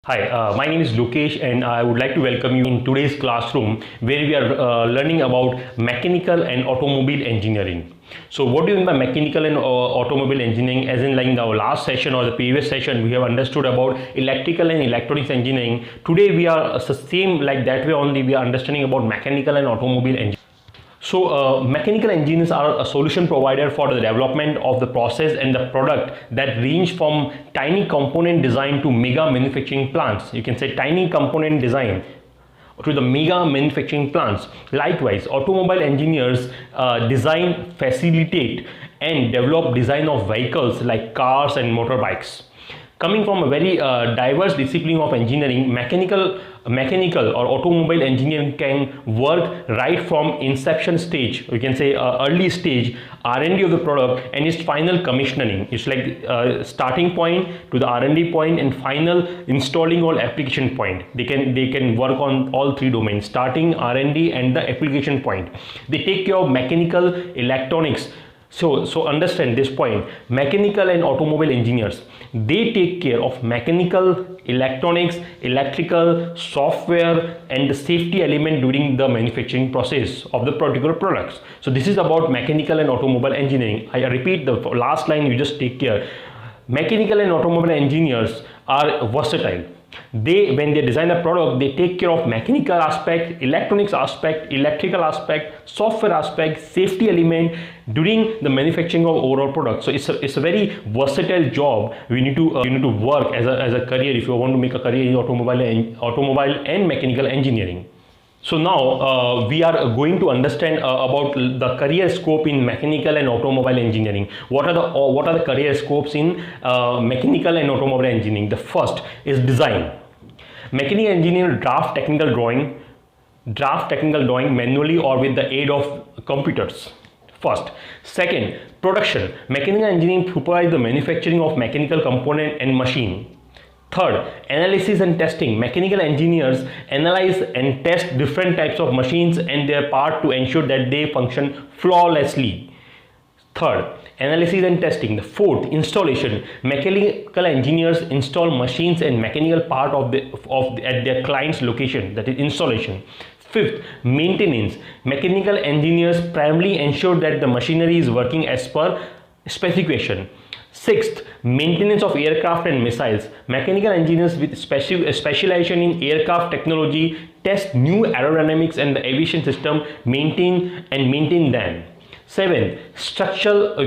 Hi, my name is Lokesh and I would like to welcome you in today's classroom where we are learning about mechanical and automobile engineering. So what do you mean by mechanical and automobile engineering? As in like in the last session or the previous session we have understood about electrical and electronics engineering. Today we are same like that way only we are understanding about mechanical and automobile engineering. So, mechanical engineers are a solution provider for the development of the process and the product that range from tiny component design to mega manufacturing plants. You can say tiny component design to the mega manufacturing plants. Likewise, automobile engineers design, facilitate, and develop design of vehicles like cars and motorbikes. Coming from a very diverse discipline of engineering, mechanical or automobile engineering can work right from inception stage, we can say early stage R&D of the product and its final commissioning. It's like starting point to the R&D point and final installing or application point. They can work on all three domains, starting R&D and the application point. They take care of mechanical, electronics. So understand this point. Mechanical and automobile engineers, they take care of mechanical, electronics, electrical, software and the safety element during the manufacturing process of the particular products. So this is about mechanical and automobile engineering. I repeat the last line, you just take care. Mechanical and automobile engineers are versatile. When they design a product, they take care of mechanical aspect, electronics aspect, electrical aspect, software aspect, safety element during the manufacturing of overall product. So it's a very versatile job. You need to work as a career if you want to make a career in automobile and mechanical engineering. So now we are going to understand about the career scope in mechanical and automobile engineering. What are the career scopes in mechanical and automobile engineering? The first is design. Mechanical engineer draft technical drawing manually or with the aid of computers. First. Second, production. Mechanical engineering supervises the manufacturing of mechanical component and machine. Third, analysis and testing. Mechanical engineers analyze and test different types of machines and their part to ensure that they function flawlessly. Third, analysis and testing. The fourth, installation. Mechanical engineers install machines and mechanical part at their client's location, that is installation. Fifth, maintenance. Mechanical engineers primarily ensure that the machinery is working as per specification. Sixth, maintenance of aircraft and missiles. Mechanical engineers with specialization in aircraft technology test new aerodynamics and the aviation system, maintain them. Seven, structural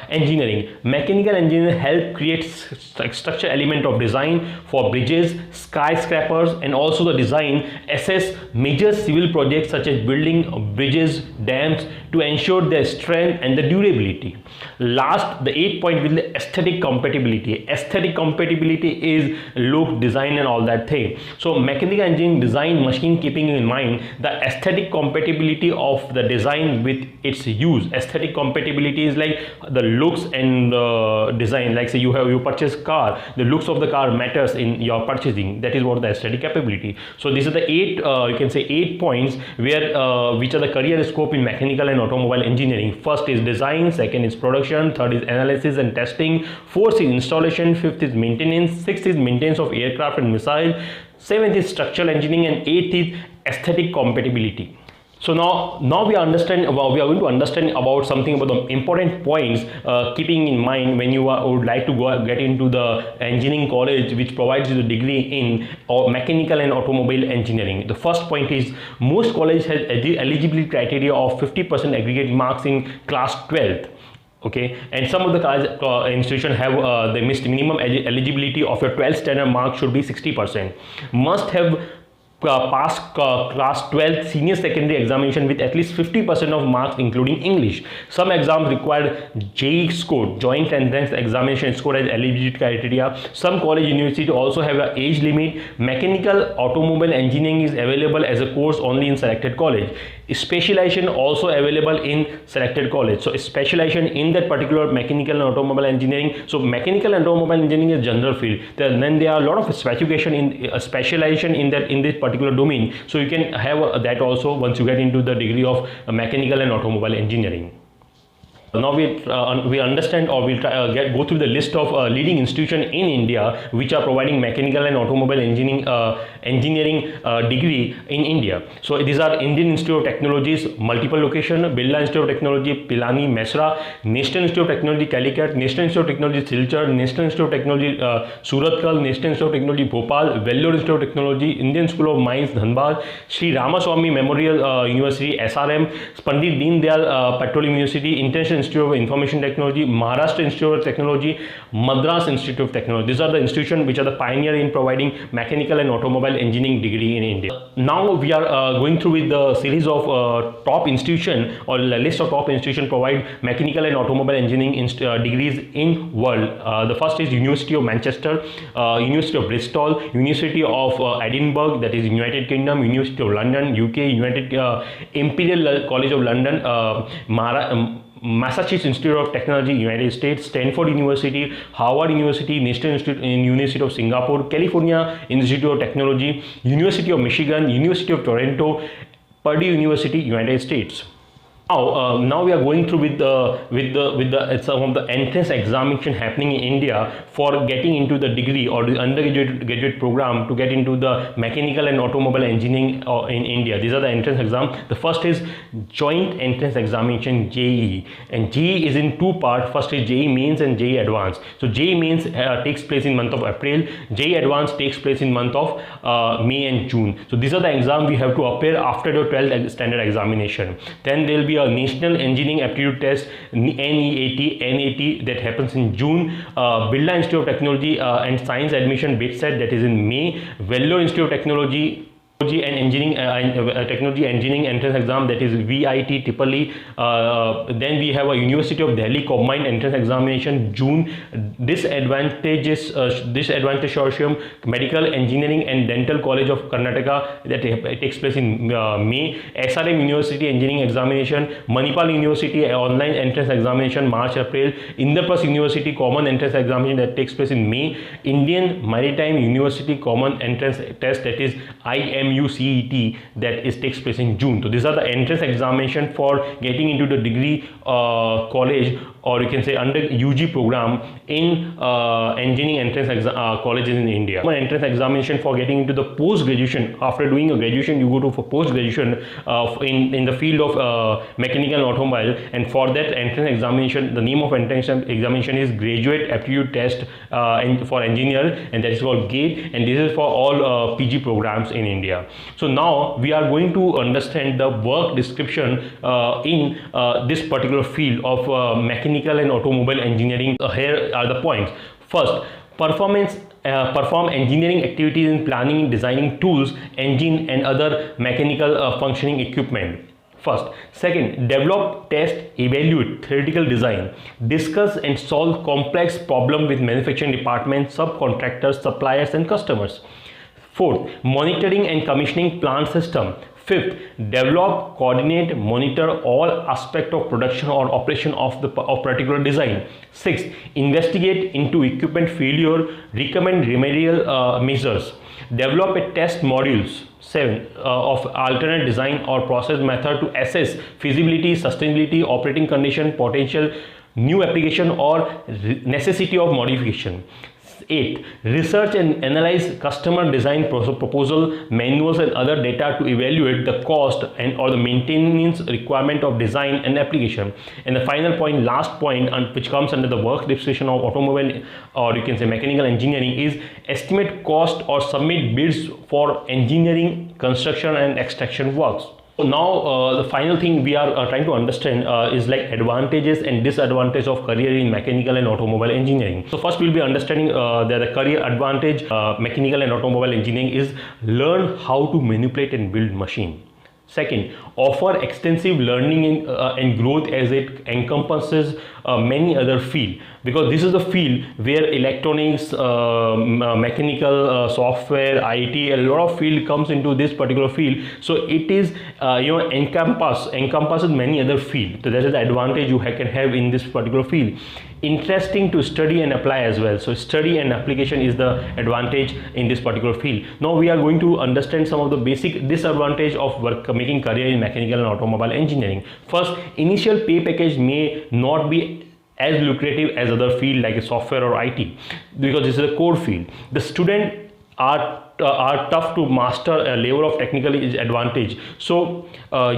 engineering. Mechanical engineers help create structural element of design for bridges, skyscrapers, and also the design, assess major civil projects such as building bridges, dams to ensure their strength and the durability. Last, the 8th point will be aesthetic compatibility. Aesthetic compatibility is look, design, and all that thing. So mechanical engineering design machine keeping in mind the aesthetic compatibility of the design with its use. Aesthetic compatibility is like the looks and design. Like say you purchase car, the looks of the car matters in your purchasing. That is what the aesthetic capability. So these are the eight points where which are the career scope in mechanical and automobile engineering. First is design, second is production, third is analysis and testing, fourth is installation, fifth is maintenance, sixth is maintenance of aircraft and missile, seventh is structural engineering, and eighth is aesthetic compatibility. So now we are going to understand about something about the important points keeping in mind when you would like to get into the engineering college which provides you the degree in mechanical and automobile engineering. The first point is most colleges has eligibility criteria of 50% aggregate marks in class 12th. Okay, and some of the institutions have the minimum eligibility of your 12th standard mark should be 60%. Must have passed class 12 senior secondary examination with at least 50% of marks including English. Some exams require JEE score, joint entrance examination score as eligibility criteria. Some college university also have an age limit. Mechanical automobile engineering is available as a course only in selected college. Specialization also available in selected college. So specialization in that particular mechanical and automobile engineering. So mechanical and automobile engineering is general field. Then there are a lot of specification in specialization in this particular domain. So you can have that also once you get into the degree of mechanical and automobile engineering. Now we understand, or we'll go through the list of leading institutions in India which are providing mechanical and automobile engineering degree in India. So these are Indian Institute of Technologies, multiple location: Birla Institute of Technology, Pilani, Mesra; National Institute of Technology, Calicut; National Institute of Technology, Silchar; National Institute of Technology, Surathkal; National Institute of Technology, Bhopal; Vellore Institute of Technology; Indian School of Mines, Dhanbad; Sri Ramaswamy Memorial University, SRM; Pandit Deen Dayal Petroleum University; International Institute of Information Technology; Maharashtra Institute of Technology; Madras Institute of Technology. These are the institutions which are the pioneer in providing mechanical and automobile engineering degree in India. Now we are going through with the series of top institution, or list of top institution provide mechanical and automobile engineering degrees in world. The first is University of Manchester, University of Bristol, University of Edinburgh, that is United Kingdom; University of London, UK; Imperial College of London, Massachusetts Institute of Technology, United States; Stanford University, Harvard University, National University of Singapore, California Institute of Technology, University of Michigan, University of Toronto, Purdue University, United States. Now we are going through with some of the entrance examination happening in India for getting into the degree or the undergraduate program to get into the mechanical and automobile engineering in India. These are the entrance exam. The first is joint entrance examination, JEE, and JEE is in two parts. First is JEE Mains and JEE Advanced. So JEE Mains takes place in month of April. JEE Advanced takes place in month of May and June. So these are the exams we have to appear after the 12th standard examination. Then there will be a National Engineering Aptitude Test, NEAT, that happens in June. Birla Institute of Technology and Science Admission BITSET, that is in May. Vellore Institute of Technology and Engineering Technology Engineering Entrance Exam, that is VIT Tripoli. Then we have a University of Delhi Combined Entrance Examination, June. Disadvantage Consortium, Medical Engineering and Dental College of Karnataka, that takes place in May. SRM University Engineering Examination, Manipal University Online Entrance Examination, March April. Indraprasth University Common Entrance Examination, that takes place in May. Indian Maritime University Common Entrance Test, that is IMUCET, that takes place in June. So these are the entrance examination for getting into the degree college, or you can say under UG program in engineering entrance colleges in India. One entrance examination for getting into the post graduation. After doing a graduation, you go to for post graduation in the field of mechanical and automobile, and for that entrance examination, the name of entrance examination is Graduate Aptitude Test for engineer, and that is called GATE, and this is for all PG programs in India. So now we are going to understand the work description in this particular field of mechanical and automobile engineering. Here are the points. First, perform engineering activities in planning, designing tools, engine and other mechanical functioning equipment. First. Second, develop, test, evaluate theoretical design, discuss and solve complex problems with manufacturing departments, subcontractors, suppliers and customers. Fourth, monitoring and commissioning plant system. Fifth, develop, coordinate, monitor all aspects of production or operation of particular design. Sixth, investigate into equipment failure, recommend remedial measures. Develop a test modules. 7 of alternate design or process method to assess feasibility, sustainability, operating condition, potential new application or necessity of modification. 8. Research and analyze customer design proposal, manuals and other data to evaluate the cost and or the maintenance requirement of design and application. And the final point, last point, which comes under the work description of automobile, or you can say mechanical engineering, is estimate cost or submit bids for engineering, construction and extraction works. Now the final thing we are trying to understand is like advantages and disadvantages of career in mechanical and automobile engineering. So first we'll be understanding that the career advantage mechanical and automobile engineering is learn how to manipulate and build machine. Second, offer extensive learning and growth as it encompasses many other fields, because this is the field where electronics, mechanical, software, IT, a lot of field comes into this particular field. So it is encompasses many other fields. So that is the advantage you can have in this particular field. interesting to study and apply as well. So study and application is the advantage in this particular field. Now we are going to understand some of the basic disadvantage of making career in mechanical and automobile engineering. First, initial pay package may not be as lucrative as other field like software or IT, because this is a core field. The student are tough to master a level of technical advantage. So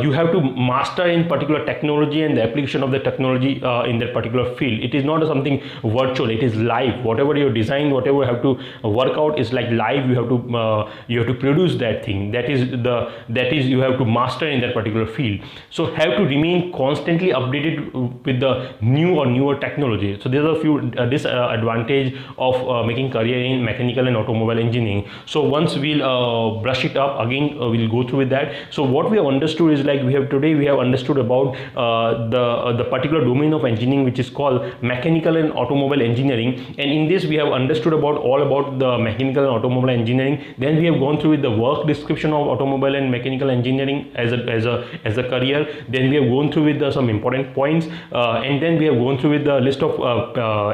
you have to master in particular technology and the application of the technology in that particular field. It is not something virtual, it is live. Whatever you design, whatever you have to work out is like live. You have to produce that thing. That is you have to master in that particular field. So have to remain constantly updated with the new or newer technology. So there are a few disadvantage of making career in mechanical and automobile engineering. So once we'll brush it up again, we'll go through with that. So what we have understood is like we have understood about the particular domain of engineering which is called mechanical and automobile engineering, and in this we have understood about all about the mechanical and automobile engineering. Then we have gone through with the work description of automobile and mechanical engineering as a career. Then we have gone through with some important points, and then we have gone through with the list of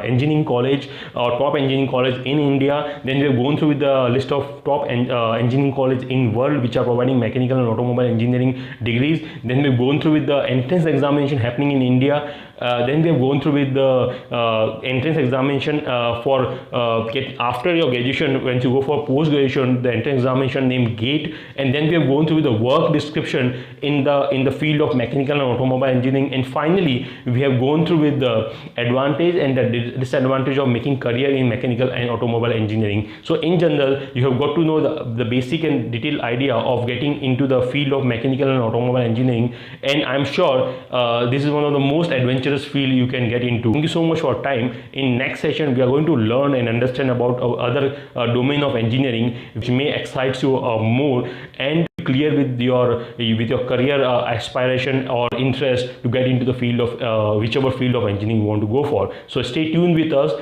engineering college or top engineering college in India. Then we have gone through with the list of top engineering college in world which are providing mechanical and automobile engineering degrees. Then we've gone through with the entrance examination happening in India. Then we have gone through with the entrance examination for after your graduation. When you go for post graduation, the entrance examination named GATE. And then we have gone through with the work description in the field of mechanical and automobile engineering. And finally we have gone through with the advantage and the disadvantage of making career in mechanical and automobile engineering. So in general, you have got to know the basic and detailed idea of getting into the field of mechanical and automobile engineering, and I'm sure this is one of the most adventurous field you can get into. Thank you so much for your time. In next session we are going to learn and understand about other domain of engineering which may excite you more, and clear with your career aspiration or interest to get into the field of whichever field of engineering you want to go for. So stay tuned with us.